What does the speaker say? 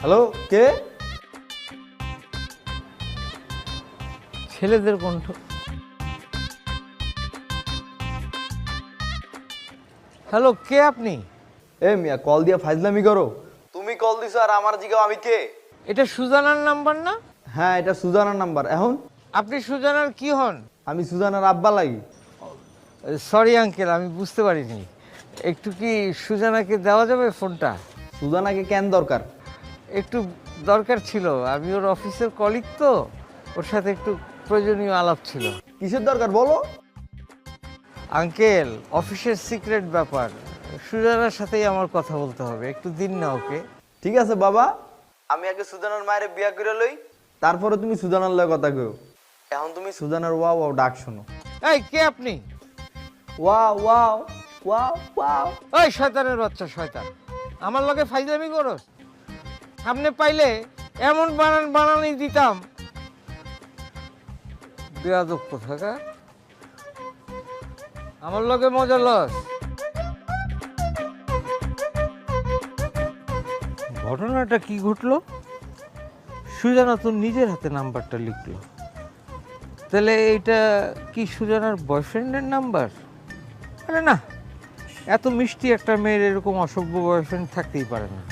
Hello, কে? ছেলেদের কণ্ঠ। Hello, কে আপনি? এ মিয়া, কল দিয়া ফাইজলামি করো। তুমি কল দিছো আর আমার জিগাও আমি কে? এটা সুজানার নাম্বার না? হ্যাঁ, এটা সুজানার নাম্বার। এখন আপনি সুজানার কি হন? আমি সুজানার আব্বা লাগি। সরি আঙ্কেল, আমি বুঝতে পারিনি। একটু কি সুজানাকে দেওয়া যাবে ফোনটা? সুজানাকে কেন দরকার? একটু দরকার ছিল, আমি ওর অফিসের কলিগ তো, ওর সাথে একটু প্রয়োজনীয় আলাপ ছিল। কিসের দরকার বলো? আঙ্কেল, অফিসের সিক্রেট ব্যাপার, সুজানার সাথেই আমার কথা বলতে হবে, একটু দিন না ওকে। ঠিক আছে বাবা, আমি আগে সুজানার মায়ের বিয়া করে লই, তারপরে তুমি সুজানার লগে কথা কইও। এখন তুমি সুজানার ওয়াও ওয়াও ডাক শোনো। এই, কে আপনি? Wow wow wow wow. ওই শয়তানের বাচ্চা শয়তান, আমার লগে ফাইজলামি করস? সামনে পাইলে এমন বানানি দিতাম। বেয়াদব কোথাকার, আমার লগে মজা লস। ঘটনাটা কি ঘটলো? সুজানা তো নিজের হাতে নাম্বারটা লিখলো, তাহলে এইটা কি সুজানার বয়ফ্রেন্ডের নাম্বার? আরে না, এত মিষ্টি একটা মেয়ের এরকম অসভ্য বয়ফ্রেন্ড থাকতেই পারে না।